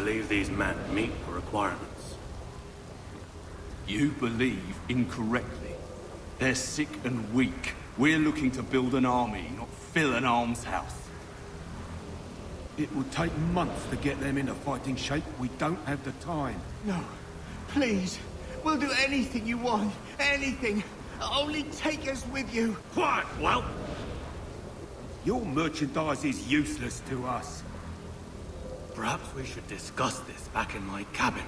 believe these men meet the requirements. You believe incorrectly. They're sick and weak. We're looking to build an army, not fill an almshouse. It would take months to get them into fighting shape. We don't have the time. No. Please. We'll do anything you want. Anything. Only take us with you. Quiet, well! Your merchandise is useless to us. Perhaps we should discuss this back in my cabin.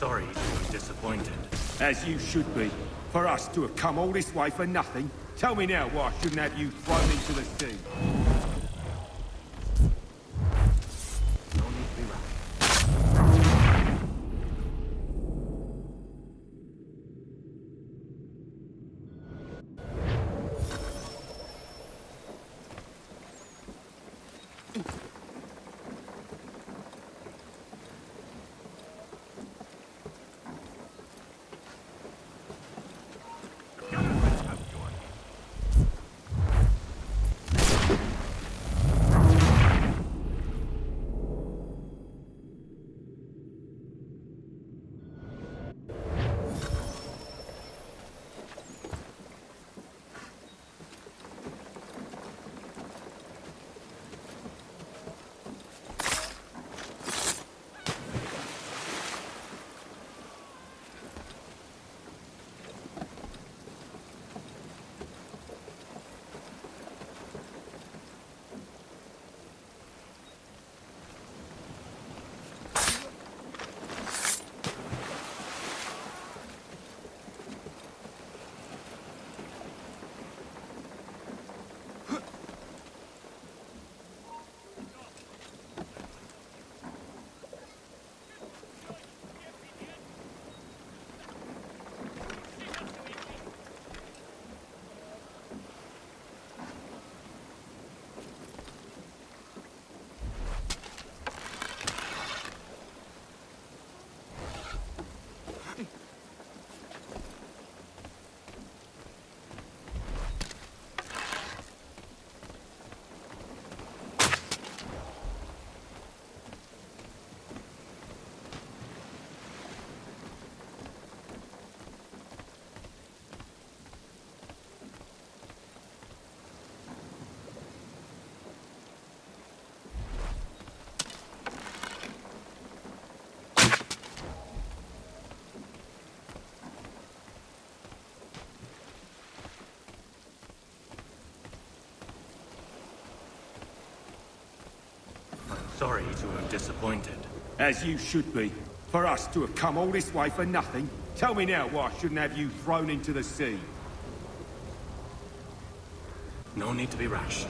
Sorry to be disappointed. As you should be. For us to have come all this way for nothing. Tell me now why I shouldn't have you thrown into the sea. No need to be loud. sorry to have disappointed. As you should be. For us to have come all this way for nothing. Tell me now why I shouldn't have you thrown into the sea. No need to be rash.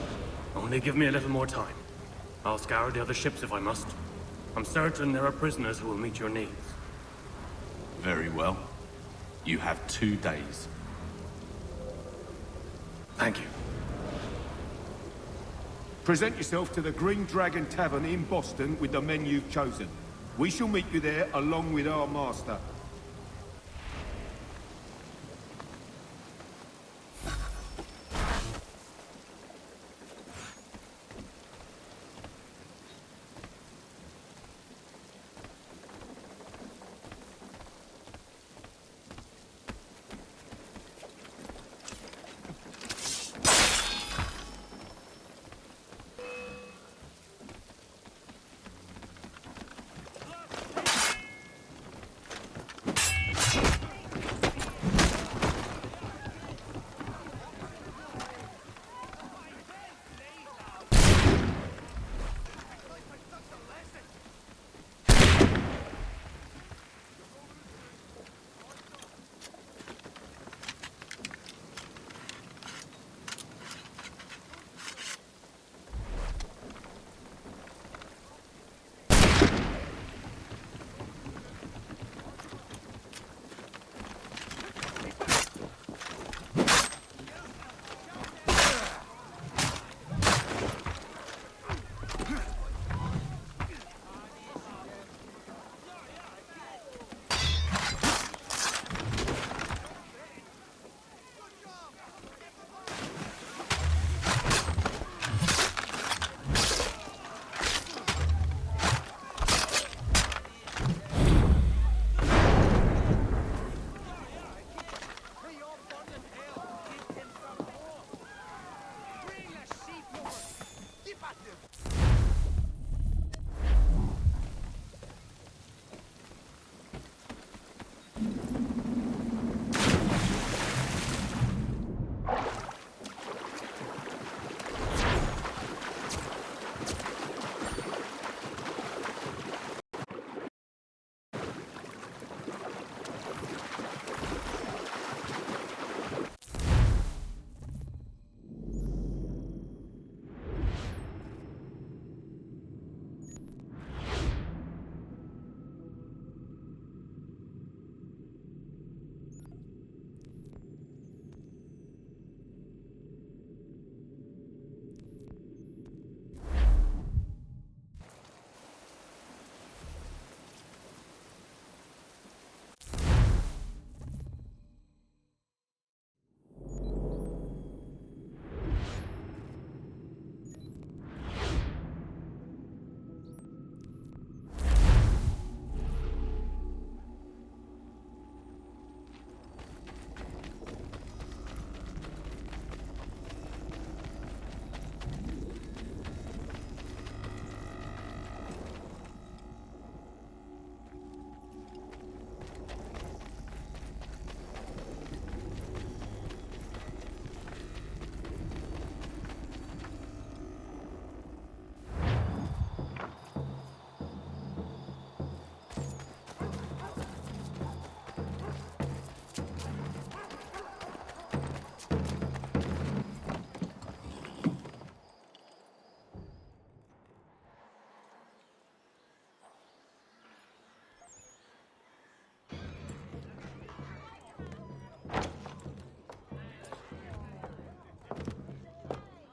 Only give me a little more time. I'll scour the other ships if I must. I'm certain there are prisoners who will meet your needs. Very well. You have 2 days. Thank you. Present yourself to the Green Dragon Tavern in Boston with the men you've chosen. We shall meet you there along with our master.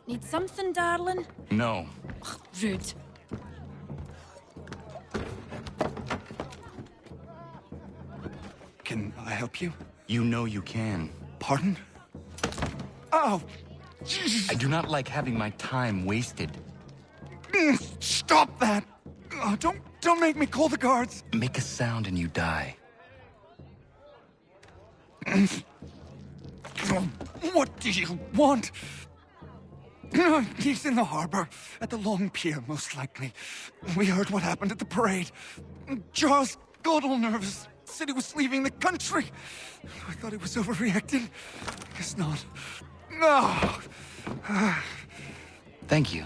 Need something, darling? No. Ugh, rude. Can I help you? You know you can. Pardon? Oh! I do not like having my time wasted. Stop that! Oh, don't make me call the guards! Make a sound and you die. What do you want? He's in the harbor, at the Long Pier, most likely. We heard what happened at the parade. Charles got all nervous, said he was leaving the country. I thought he was overreacting. Guess not. No! Thank you.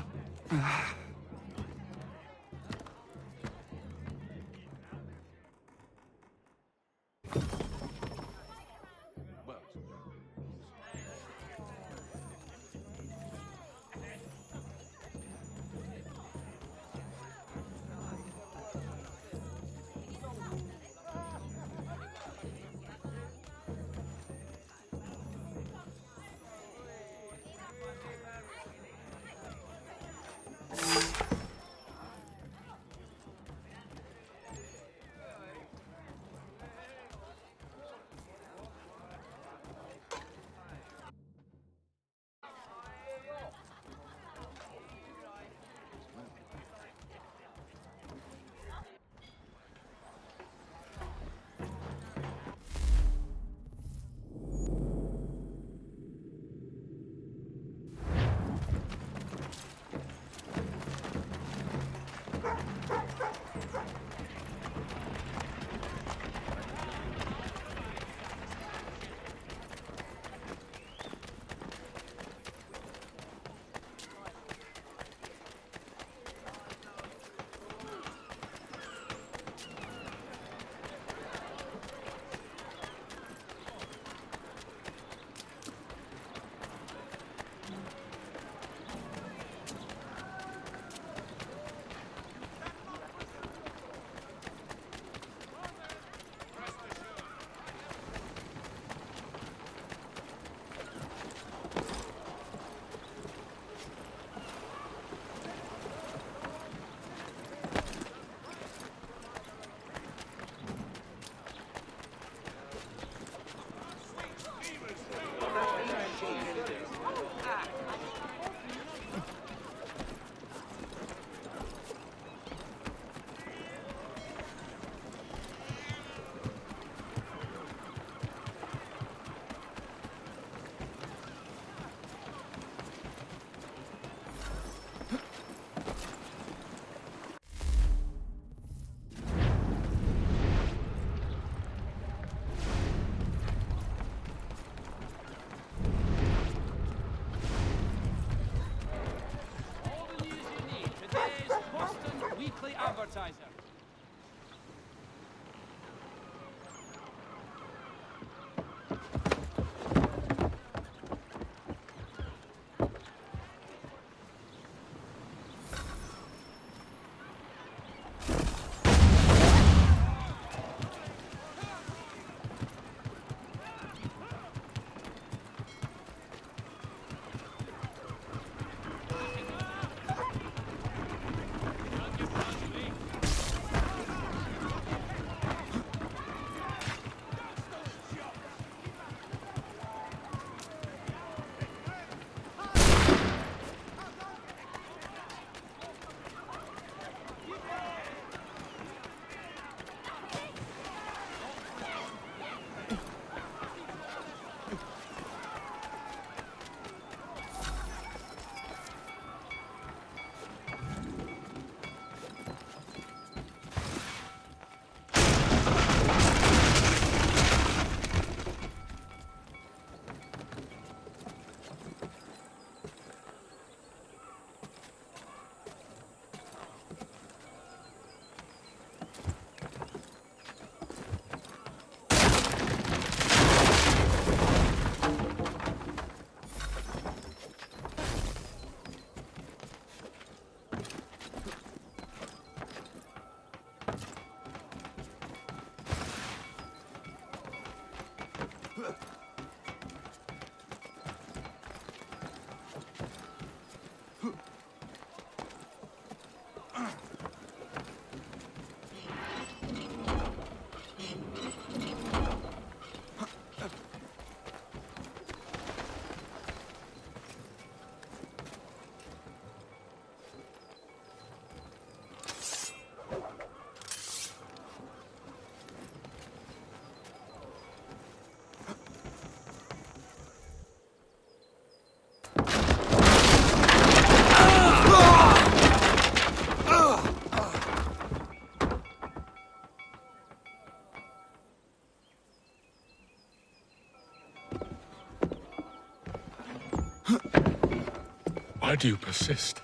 Why do you persist?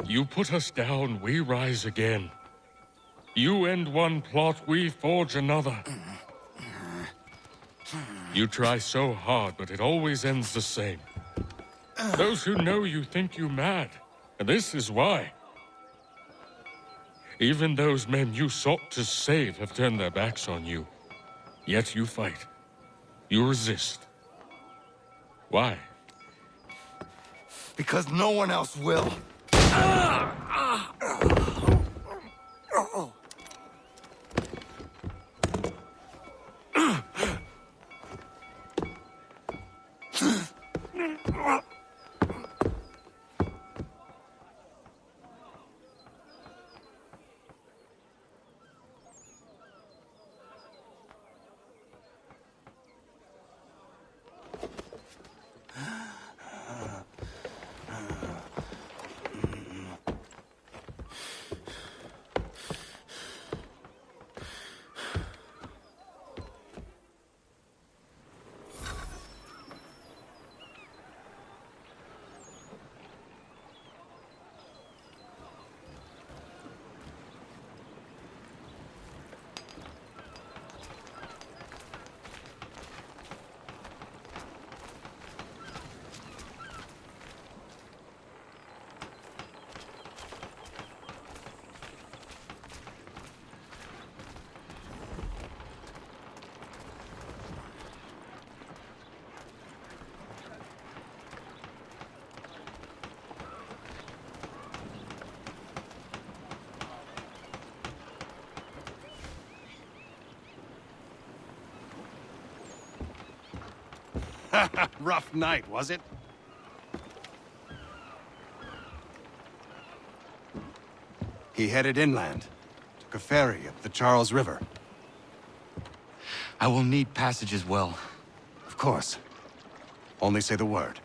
You put us down, we rise again. You end one plot, we forge another. You try so hard, but it always ends the same. Those who know you think you mad, and this is why. Even those men you sought to save have turned their backs on you. Yet you fight. You resist. Why? Because no one else will. Rough night, was it? He headed inland. Took a ferry up the Charles River. I will need passage as well. Of course. Only say the word.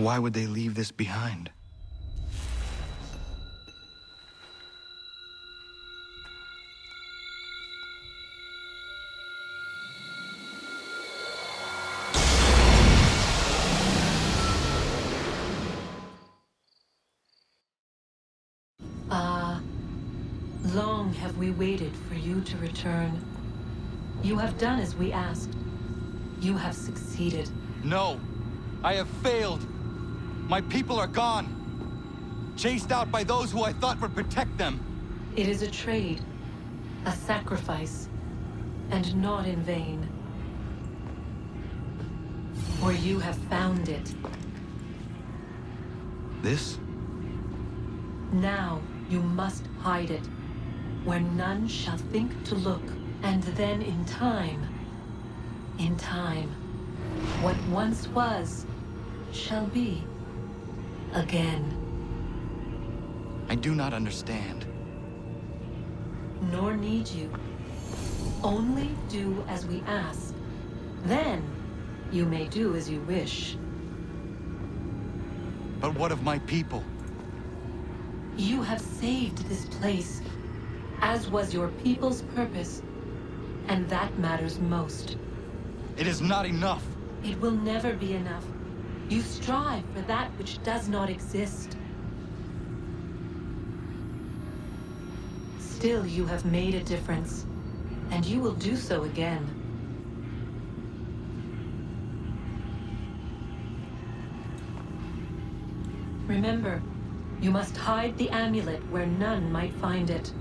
Why would they leave this behind? Long have we waited for you to return. You have done as we asked. You have succeeded. No! I have failed! My people are gone! Chased out by those who I thought would protect them! It is a trade, a sacrifice, and not in vain. For you have found it. This? Now you must hide it, where none shall think to look, and then in time, what once was, shall be again. I do not understand. Nor need you. Only do as we ask. Then, you may do as you wish. But what of my people? You have saved this place, as was your people's purpose, and that matters most. It is not enough! It will never be enough. You strive for that which does not exist. Still, you have made a difference, and you will do so again. Remember, you must hide the amulet where none might find it.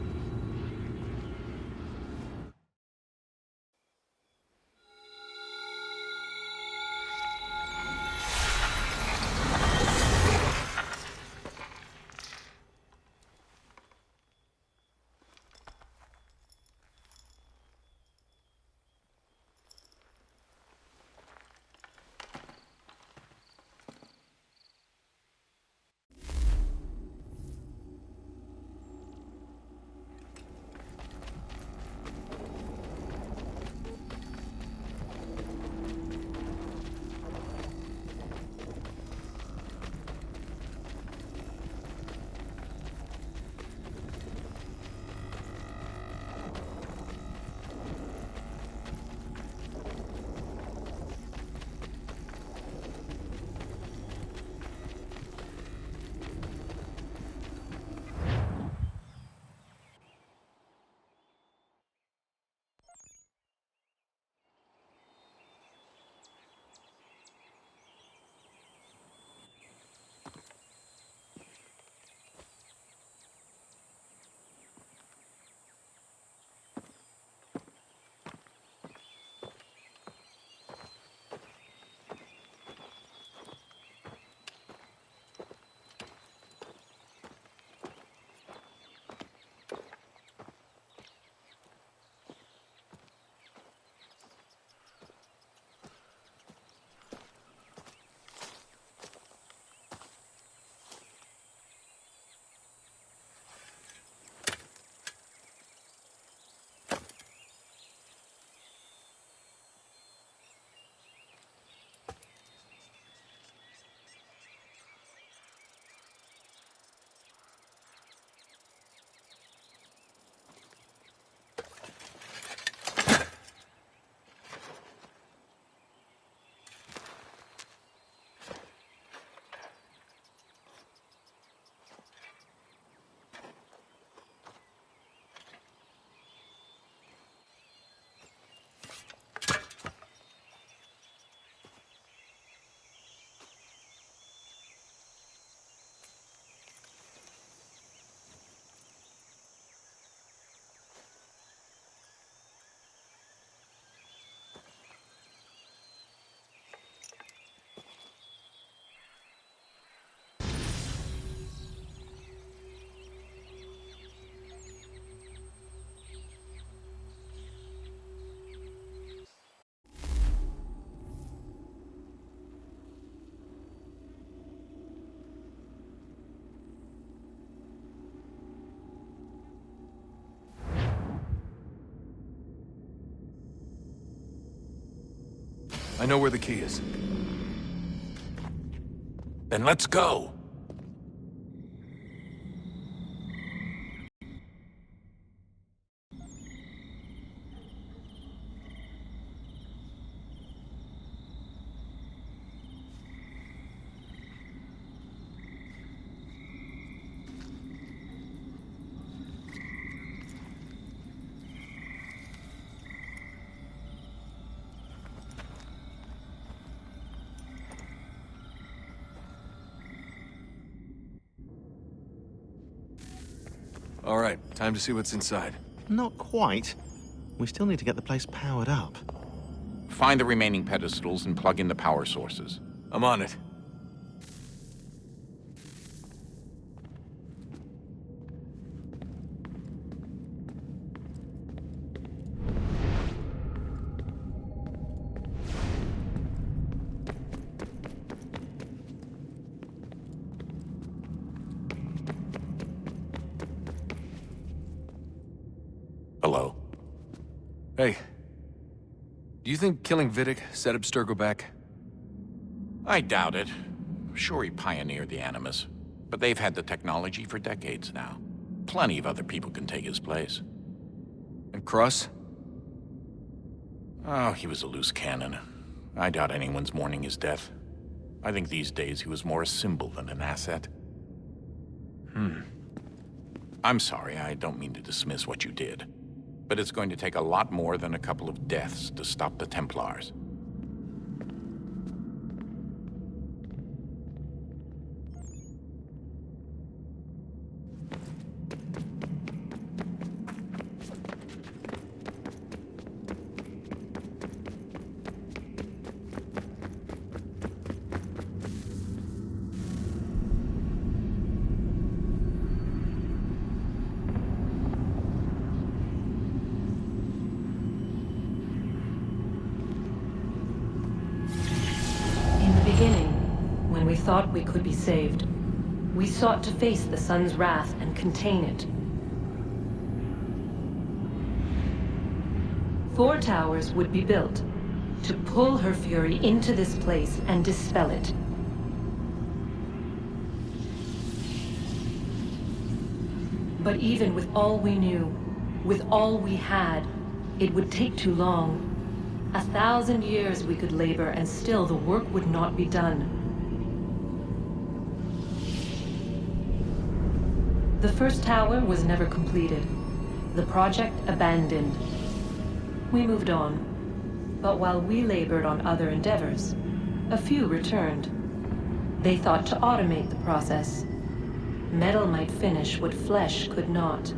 I know where the key is. Then let's go. All right, time to see what's inside. Not quite. We still need to get the place powered up. Find the remaining pedestals and plug in the power sources. I'm on it. Hello? Hey. Do you think killing Vidic set Abstergo back? I doubt it. Sure, he pioneered the Animus, but they've had the technology for decades now. Plenty of other people can take his place. And Cross? Oh, he was a loose cannon. I doubt anyone's mourning his death. I think these days he was more a symbol than an asset. I'm sorry, I don't mean to dismiss what you did. But it's going to take a lot more than a couple of deaths to stop the Templars. When we thought we could be saved, we sought to face the sun's wrath and contain it. 4 towers would be built to pull her fury into this place and dispel it. But even with all we knew, with all we had, it would take too long. 1,000 years we could labor and still the work would not be done. The first tower was never completed. The project abandoned. We moved on. But while we labored on other endeavors, a few returned. They thought to automate the process. Metal might finish what flesh could not.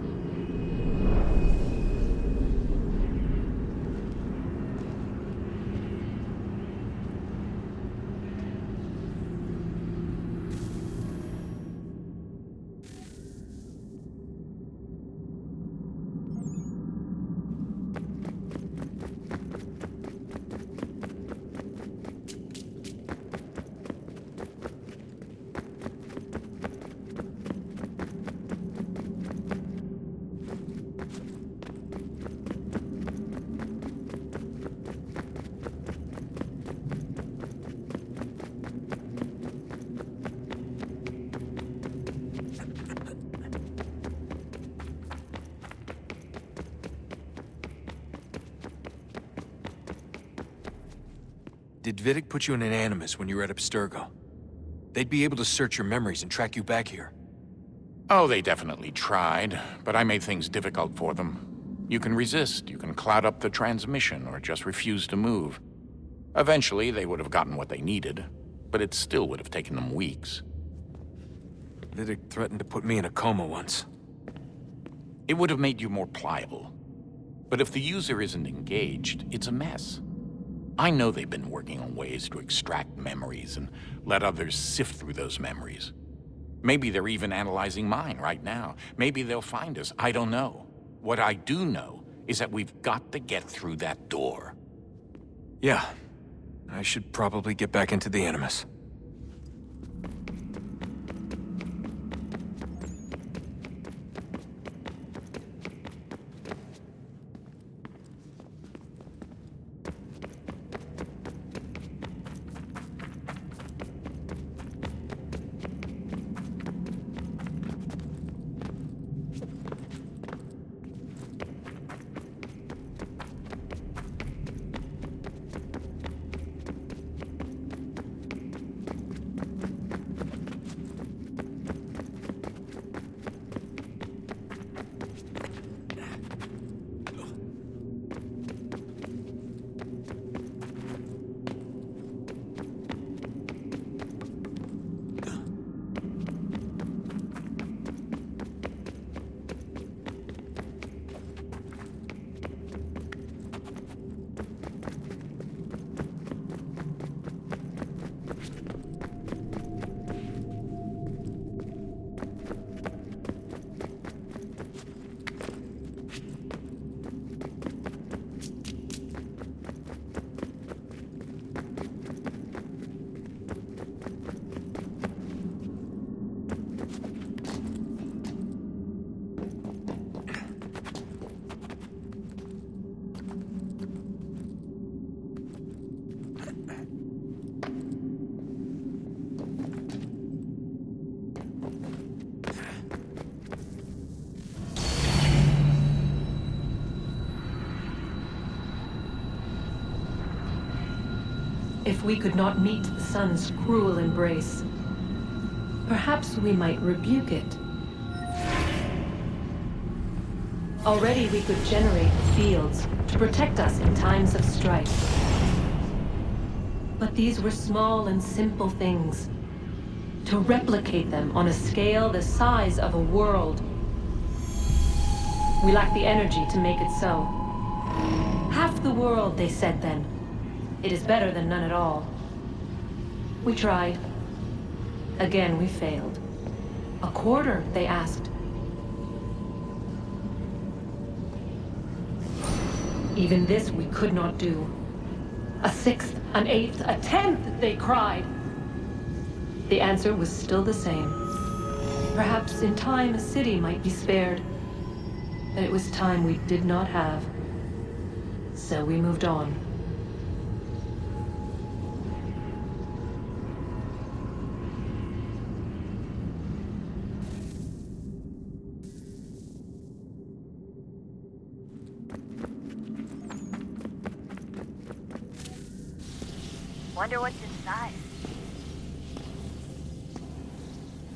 Did Vidic put you in an Animus when you were at Abstergo? They'd be able to search your memories and track you back here. Oh, they definitely tried, but I made things difficult for them. You can resist, you can cloud up the transmission, or just refuse to move. Eventually, they would have gotten what they needed, but it still would have taken them weeks. Vidic threatened to put me in a coma once. It would have made you more pliable. But if the user isn't engaged, it's a mess. I know they've been working on ways to extract memories and let others sift through those memories. Maybe they're even analyzing mine right now. Maybe they'll find us. I don't know. What I do know is that we've got to get through that door. Yeah. I should probably get back into the Animus. If we could not meet the sun's cruel embrace, perhaps we might rebuke it. Already we could generate fields to protect us in times of strife. But these were small and simple things. To replicate them on a scale the size of a world, we lack the energy to make it so. Half the world, they said then. It is better than none at all. We tried. Again, we failed. A quarter, they asked. Even this we could not do. A sixth, an eighth, a tenth, they cried. The answer was still the same. Perhaps in time a city might be spared. But it was time we did not have. So we moved on. Wonder what's inside.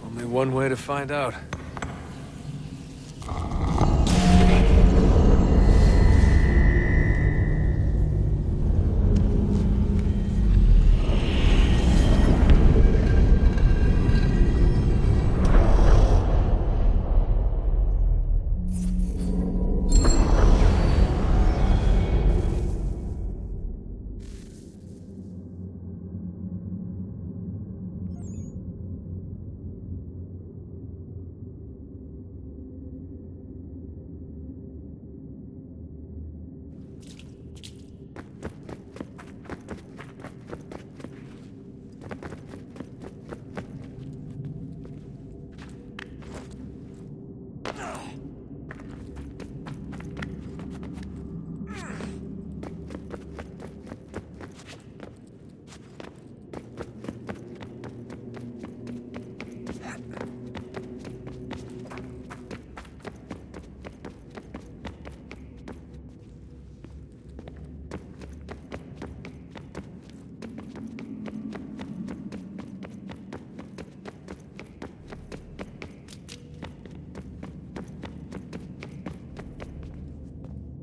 Only one way to find out.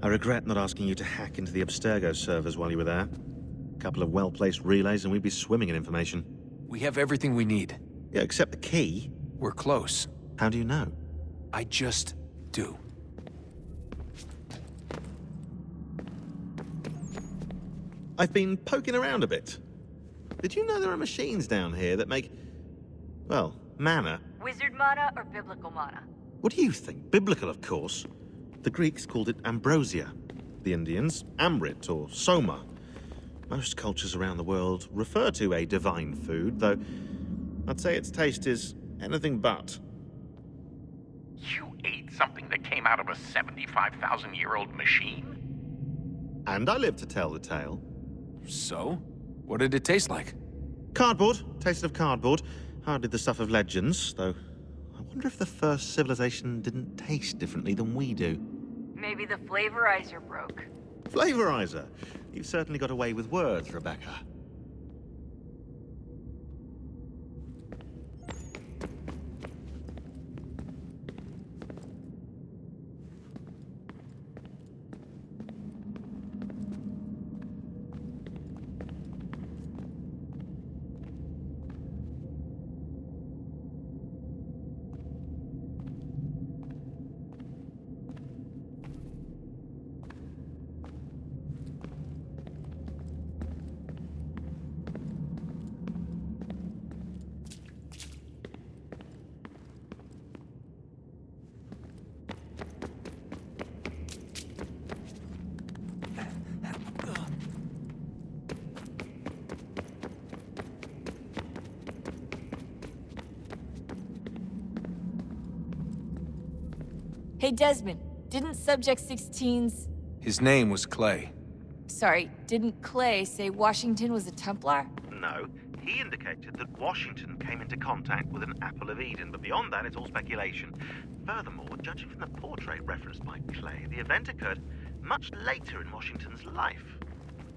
I regret not asking you to hack into the Abstergo servers while you were there. A couple of well-placed relays and we'd be swimming in information. We have everything we need. Yeah, except the key. We're close. How do you know? I just do. I've been poking around a bit. Did you know there are machines down here that make, well, mana? Wizard mana or biblical mana? What do you think? Biblical, of course. The Greeks called it ambrosia. The Indians, amrit or soma. Most cultures around the world refer to a divine food, though I'd say its taste is anything but. You ate something that came out of a 75,000-year-old machine? And I live to tell the tale. So? What did it taste like? Cardboard. Tasted of cardboard. Hardly the stuff of legends, though I wonder if the first civilization didn't taste differently than we do. Maybe the flavorizer broke. Flavorizer? You've certainly got away with words, Rebecca. Hey, Desmond, didn't Subject 16's... His name was Clay. Sorry, didn't Clay say Washington was a Templar? No, he indicated that Washington came into contact with an Apple of Eden, but beyond that, it's all speculation. Furthermore, judging from the portrait referenced by Clay, the event occurred much later in Washington's life.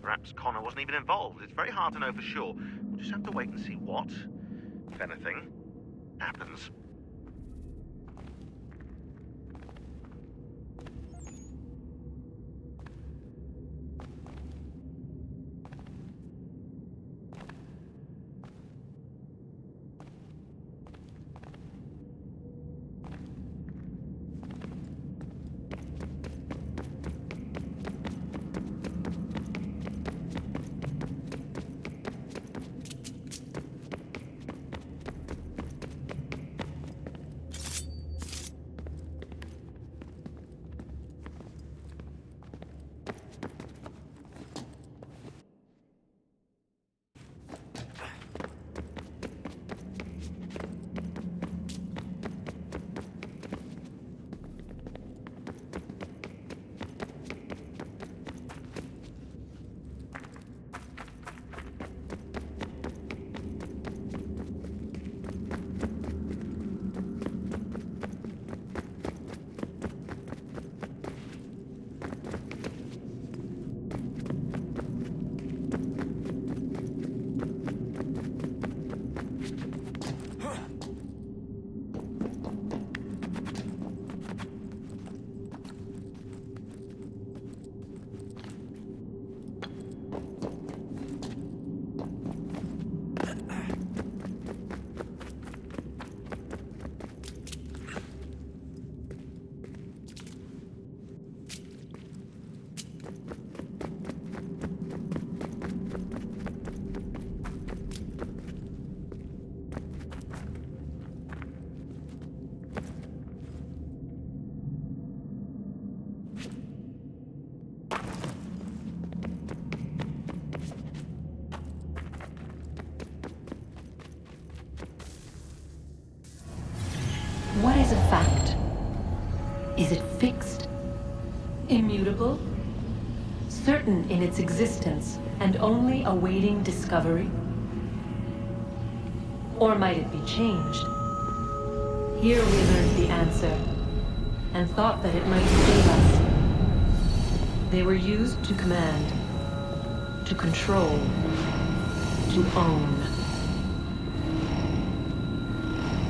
Perhaps Connor wasn't even involved. It's very hard to know for sure. We'll just have to wait and see what, if anything, happens. What is a fact? Is it fixed? Immutable? Certain in its existence and only awaiting discovery? Or might it be changed? Here we learned the answer, and thought that it might save us. They were used to command, to control, to own.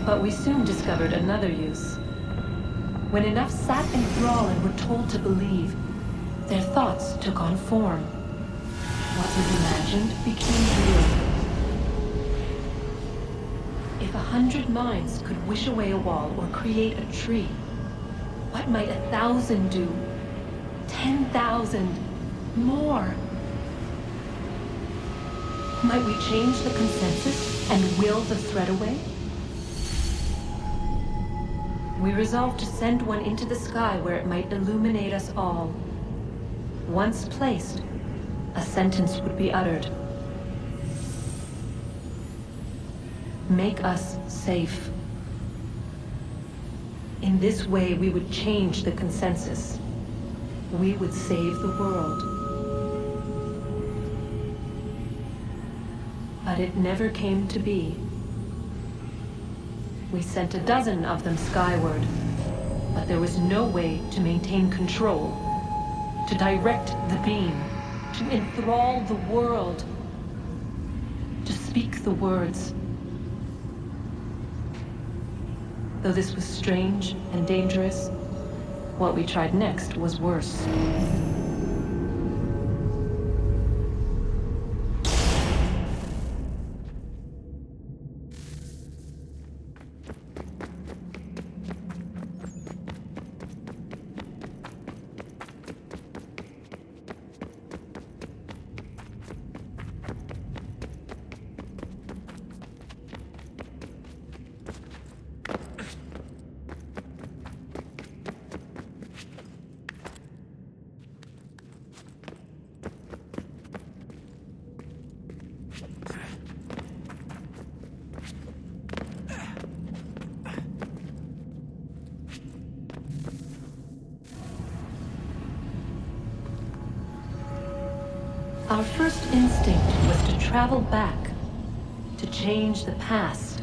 But we soon discovered another use. When enough sat in thrall and were told to believe, their thoughts took on form. What was imagined became real. If 100 minds could wish away a wall or create a tree, what might 1,000 do? 10,000? More? Might we change the consensus and will the threat away? We resolved to send one into the sky where it might illuminate us all. Once placed, a sentence would be uttered. Make us safe. In this way, we would change the consensus. We would save the world. But it never came to be. We sent a dozen of them skyward, but there was no way to maintain control, to direct the beam, to enthrall the world, to speak the words. Though this was strange and dangerous, what we tried next was worse. Our first instinct was to travel back, to change the past.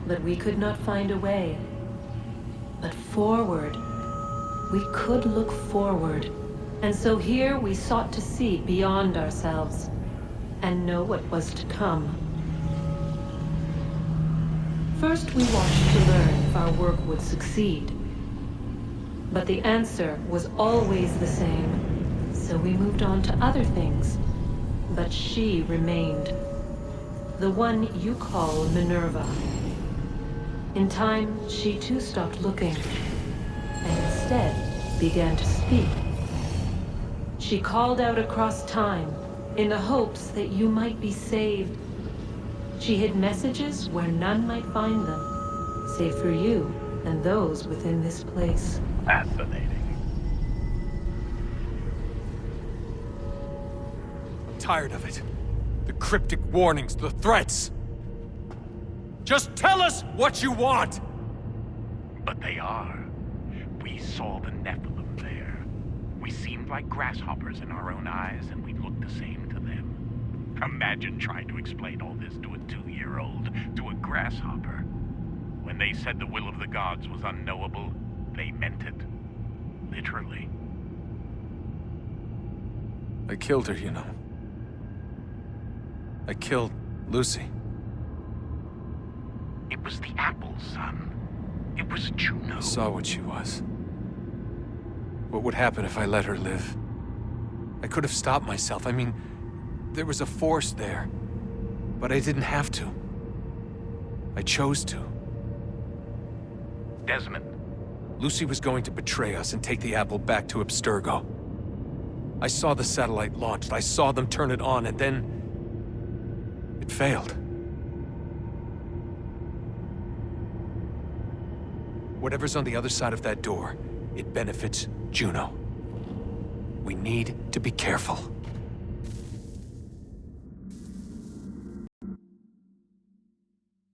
But we could not find a way. But forward, we could look forward. And so here we sought to see beyond ourselves and know what was to come. First, we watched to learn if our work would succeed. But the answer was always the same, so we moved on to other things. But she remained. The one you call Minerva. In time, she too stopped looking, and instead began to speak. She called out across time, in the hopes that you might be saved. She hid messages where none might find them, save for you and those within this place. Fascinating. I'm tired of it. The cryptic warnings, the threats. Just tell us what you want! But they are. We saw the Nephilim there. We seemed like grasshoppers in our own eyes, and we looked the same to them. Imagine trying to explain all this to a 2-year-old, to a grasshopper. When they said the will of the gods was unknowable, they meant it. Literally. I killed her, you know. I killed Lucy. It was the apple, son. It was Juno. I saw what she was. What would happen if I let her live? I could have stopped myself. I mean, there was a force there. But I didn't have to. I chose to. Desmond. Lucy was going to betray us and take the apple back to Abstergo. I saw the satellite launched. I saw them turn it on, and then... it failed. Whatever's on the other side of that door, it benefits Juno. We need to be careful.